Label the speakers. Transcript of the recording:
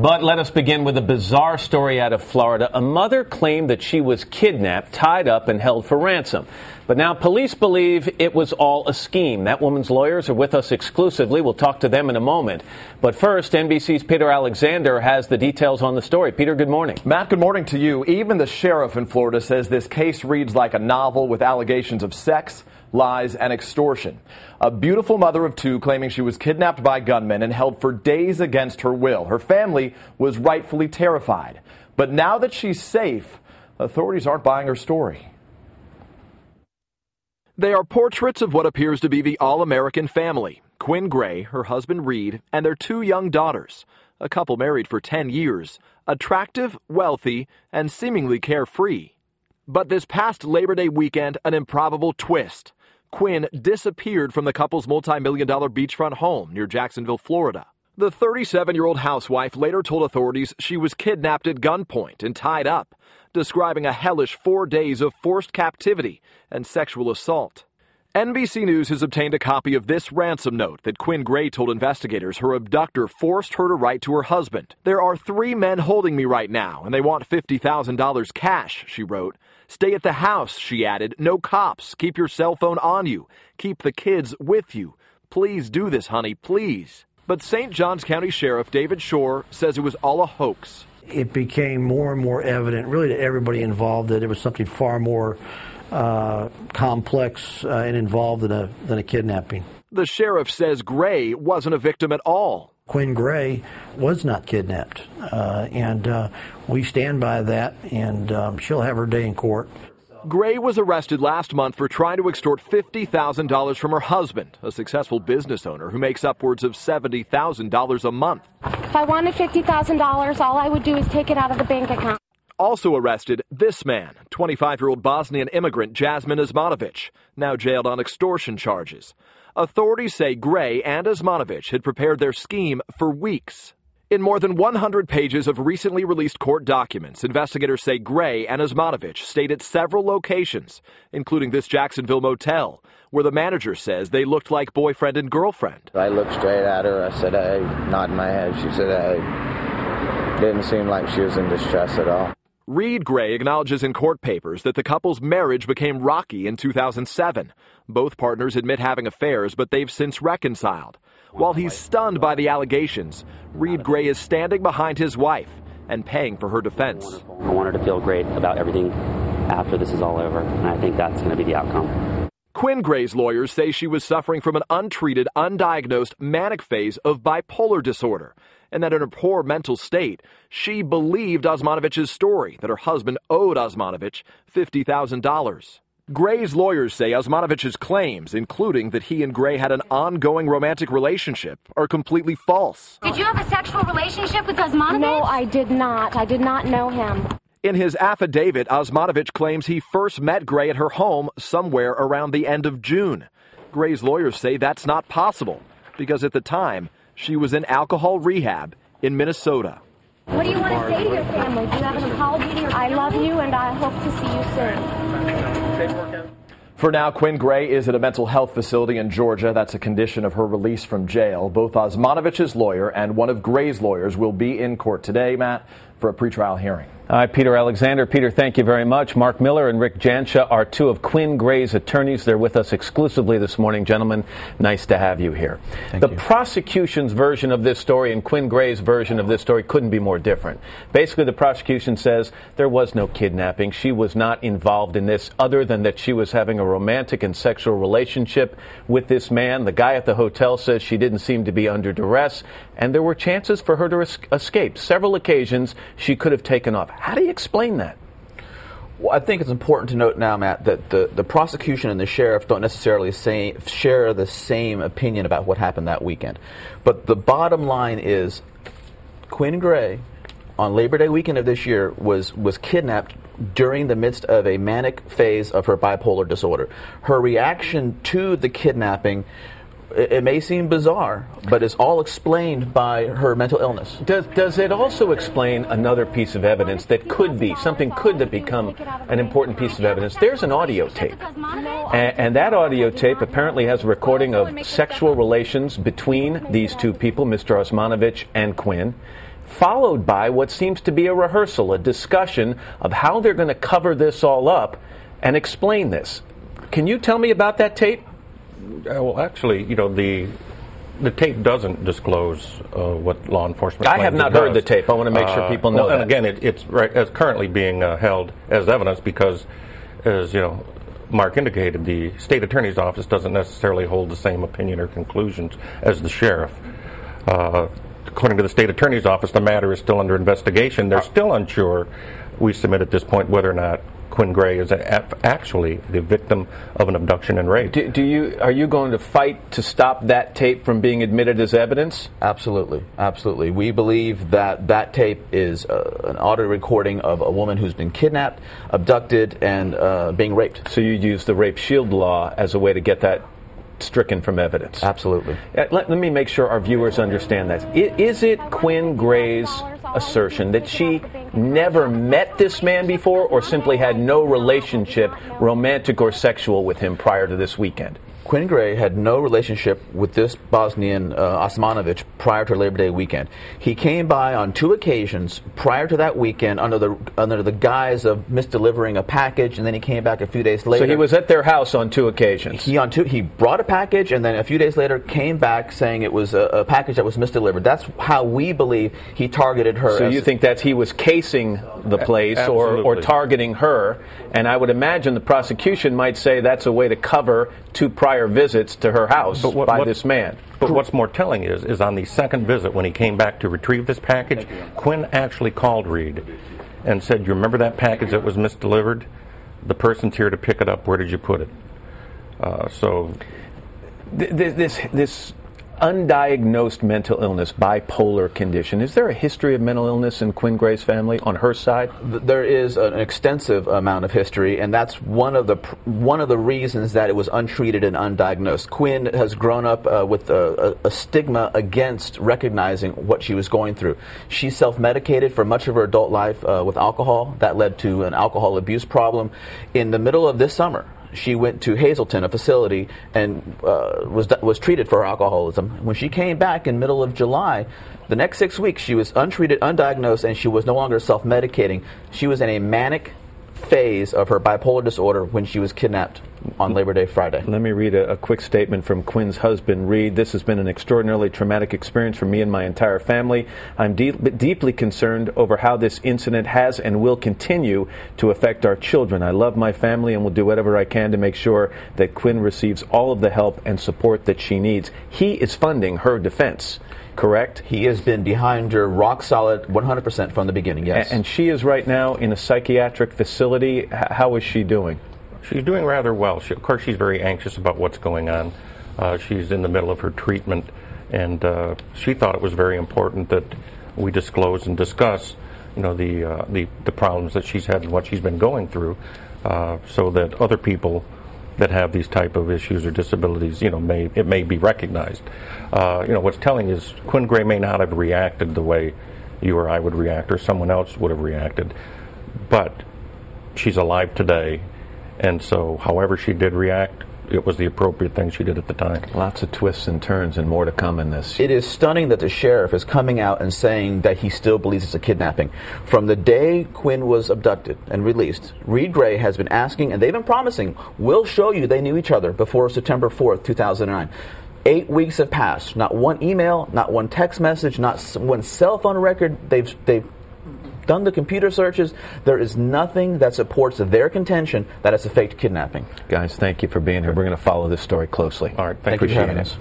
Speaker 1: But let us begin with a bizarre story out of Florida. A mother claimed that she was kidnapped, tied up, and held for ransom. But now police believe it was all a scheme. That woman's lawyers are with us exclusively. We'll talk to them in a moment. But first, NBC's Peter Alexander has the details on the story. Peter, good morning.
Speaker 2: Matt, good morning to you. Even the sheriff in Florida says this case reads like a novel with allegations of sex, lies, and extortion. A beautiful mother of two claiming she was kidnapped by gunmen and held for days against her will. Her family was rightfully terrified. But now that she's safe, authorities aren't buying her story. They are portraits of what appears to be the all-American family. Quinn Gray, her husband Reed, and their two young daughters. A couple married for 10 years. Attractive, wealthy, and seemingly carefree. But this past Labor Day weekend, an improbable twist. Quinn disappeared from the couple's multi-million-dollar beachfront home near Jacksonville, Florida. The 37-year-old housewife later told authorities she was kidnapped at gunpoint and tied up, describing a hellish 4 days of forced captivity and sexual assault. NBC News has obtained a copy of this ransom note that Quinn Gray told investigators her abductor forced her to write to her husband. "There are 3 men holding me right now, and they want $50,000 cash," she wrote. "Stay at the house," she added. "No cops. Keep your cell phone on you. Keep the kids with you. Please do this, honey, please." But St. Johns County Sheriff David Shore says it was all a hoax.
Speaker 3: It became more and more evident, really to everybody involved, that it was something far more complex and involved than a kidnapping.
Speaker 2: The sheriff says Gray wasn't a victim at all.
Speaker 3: Quinn Gray was not kidnapped, and we stand by that, and she'll have her day in court.
Speaker 2: Gray was arrested last month for trying to extort $50,000 from her husband, a successful business owner who makes upwards of $70,000 a month.
Speaker 4: If I wanted $50,000, all I would do is take it out of the bank account.
Speaker 2: Also arrested, this man, 25-year-old Bosnian immigrant Jasmine Osmanovic, now jailed on extortion charges. Authorities say Gray and Osmanovic had prepared their scheme for weeks. In more than 100 pages of recently released court documents, investigators say Gray and Osmanovic stayed at several locations, including this Jacksonville motel, where the manager says they looked like boyfriend and girlfriend.
Speaker 5: I looked straight at her. I said, "Hey," nodded my head. She said, "Hey." Didn't seem like she was in distress at all.
Speaker 2: Reed Gray acknowledges in court papers that the couple's marriage became rocky in 2007. Both partners admit having affairs, but they've since reconciled. While he's stunned by the allegations, Reed Gray is standing behind his wife and paying for her defense.
Speaker 6: I want her to feel great about everything after this is all over, and I think that's going to be the outcome.
Speaker 2: Quinn Gray's lawyers say she was suffering from an untreated, undiagnosed manic phase of bipolar disorder, and that in her poor mental state, she believed Osmanovic's story that her husband owed Osmanovic $50,000. Gray's lawyers say Osmanovic's claims, including that he and Gray had an ongoing romantic relationship, are completely false.
Speaker 4: Did you have a sexual relationship with Osmanovic? No, I did not. I did not know him.
Speaker 2: In his affidavit, Osmanovic claims he first met Gray at her home somewhere around the end of June. Gray's lawyers say that's not possible because at the time, she was in alcohol rehab in Minnesota.
Speaker 4: What do you want to say to your family? Do you have an apology to your family? I love you, and I hope to see you soon.
Speaker 2: For now, Quinn Gray is at a mental health facility in Georgia. That's a condition of her release from jail. Both Osmanovic's lawyer and one of Gray's lawyers will be in court today, Matt, for a pretrial hearing.
Speaker 1: All right, Peter Alexander. Peter, thank you very much. Mark Miller and Rick Jansha are two of Quinn Gray's attorneys. They're with us exclusively this morning. Gentlemen, nice to have you here. The prosecution's version of this story and Quinn Gray's version of this story couldn't be more different. Basically, the prosecution says there was no kidnapping. She was not involved in this other than that she was having a romantic and sexual relationship with this man. The guy at the hotel says she didn't seem to be under duress, and there were chances for her to escape. Several occasions she could have taken off. How do you explain that?
Speaker 7: Well, I think it's important to note now, Matt, that the prosecution and the sheriff don't necessarily share the same opinion about what happened that weekend. But the bottom line is Quinn Gray, on Labor Day weekend of this year, was kidnapped during the midst of a manic phase of her bipolar disorder. Her reaction to the kidnapping, it may seem bizarre, but it's all explained by her mental illness.
Speaker 1: Does it also explain another piece of evidence that could become an important piece of evidence? There's an audio tape, and that audio tape apparently has a recording of sexual relations between these two people, Mr. Osmanovic and Quinn. followed by what seems to be a rehearsal, a discussion of how they're going to cover this all up and explain this. Can you tell me about that tape?
Speaker 8: Well, actually, the tape doesn't disclose what law enforcement.
Speaker 1: I have not heard the tape. I want to make sure people know that.
Speaker 8: And again, it's currently being held as evidence because, as Mark indicated, the state attorney's office doesn't necessarily hold the same opinion or conclusions as the sheriff. According to the state attorney's office, the matter is still under investigation. They're still unsure, we submit at this point, whether or not Quinn Gray is actually the victim of an abduction and rape.
Speaker 1: Are you going to fight to stop that tape from being admitted as evidence?
Speaker 7: Absolutely, absolutely. We believe that tape is an audio recording of a woman who's been kidnapped, abducted, and being raped.
Speaker 1: So you'd use the rape shield law as a way to get that stricken from evidence?
Speaker 7: Absolutely.
Speaker 1: Let me make sure our viewers understand that. Is it Quinn Gray's assertion that she never met this man before or simply had no relationship, romantic or sexual, with him prior to this weekend?
Speaker 7: Quinn Gray had no relationship with this Bosnian Osmanovic prior to Labor Day weekend. He came by on 2 occasions prior to that weekend under the guise of misdelivering a package, and then he came back a few days later.
Speaker 1: So he was at their house on 2 occasions.
Speaker 7: He brought a package, and then a few days later came back saying it was a package that was misdelivered. That's how we believe he targeted her.
Speaker 1: So you think that he was casing the place or targeting her, and I would imagine the prosecution might say that's a way to cover 2 prior visits to her house by this man.
Speaker 8: But what's more telling is on the second visit, when he came back to retrieve this package, Quinn actually called Reed and said, "You remember that package that was misdelivered? The person's here to pick it up. Where did you put it?"
Speaker 1: This undiagnosed mental illness, bipolar condition, is there a history of mental illness in Quinn Gray's family on her side?
Speaker 7: There is an extensive amount of history, and that's one of the reasons that it was untreated and undiagnosed. Quinn has grown up with a stigma against recognizing what she was going through. She self-medicated for much of her adult life with alcohol. That led to an alcohol abuse problem. In the middle of this summer, she went to Hazleton, a facility, and was treated for her alcoholism. When she came back in middle of July, the next 6 weeks she was untreated, undiagnosed, and she was no longer self-medicating. She was in a manic phase of her bipolar disorder when she was kidnapped on Labor Day Friday.
Speaker 1: Let me read a quick statement from Quinn's husband, Reed. "This has been an extraordinarily traumatic experience for me and my entire family. I'm deeply concerned over how this incident has and will continue to affect our children. I love my family and will do whatever I can to make sure that Quinn receives all of the help and support that she needs." He is funding her defense, correct?
Speaker 7: He has been behind her rock solid 100% from the beginning, yes.
Speaker 1: And she is right now in a psychiatric facility. How is she doing?
Speaker 8: She's doing rather well. Of course, she's very anxious about what's going on. She's in the middle of her treatment, and she thought it was very important that we disclose and discuss, the problems that she's had and what she's been going through, so that other people that have these type of issues or disabilities, it may be recognized. What's telling is Quinn Gray may not have reacted the way you or I would react or someone else would have reacted, but she's alive today, and so however she did react, it was the appropriate thing she did at the time.
Speaker 1: Lots of twists and turns and more to come in this.
Speaker 7: It is stunning that the sheriff is coming out and saying that he still believes it's a kidnapping. From the day Quinn was abducted and released, Reed Gray has been asking, and they've been promising, we'll show you they knew each other before September 4th, 2009. 8 weeks have passed. Not one email, not one text message, not one cell phone record. They've done the computer searches. There is nothing that supports their contention that it's a faked kidnapping.
Speaker 1: Guys, thank you for being here. We're going to follow this story closely.
Speaker 8: All right,
Speaker 7: thank you for having us.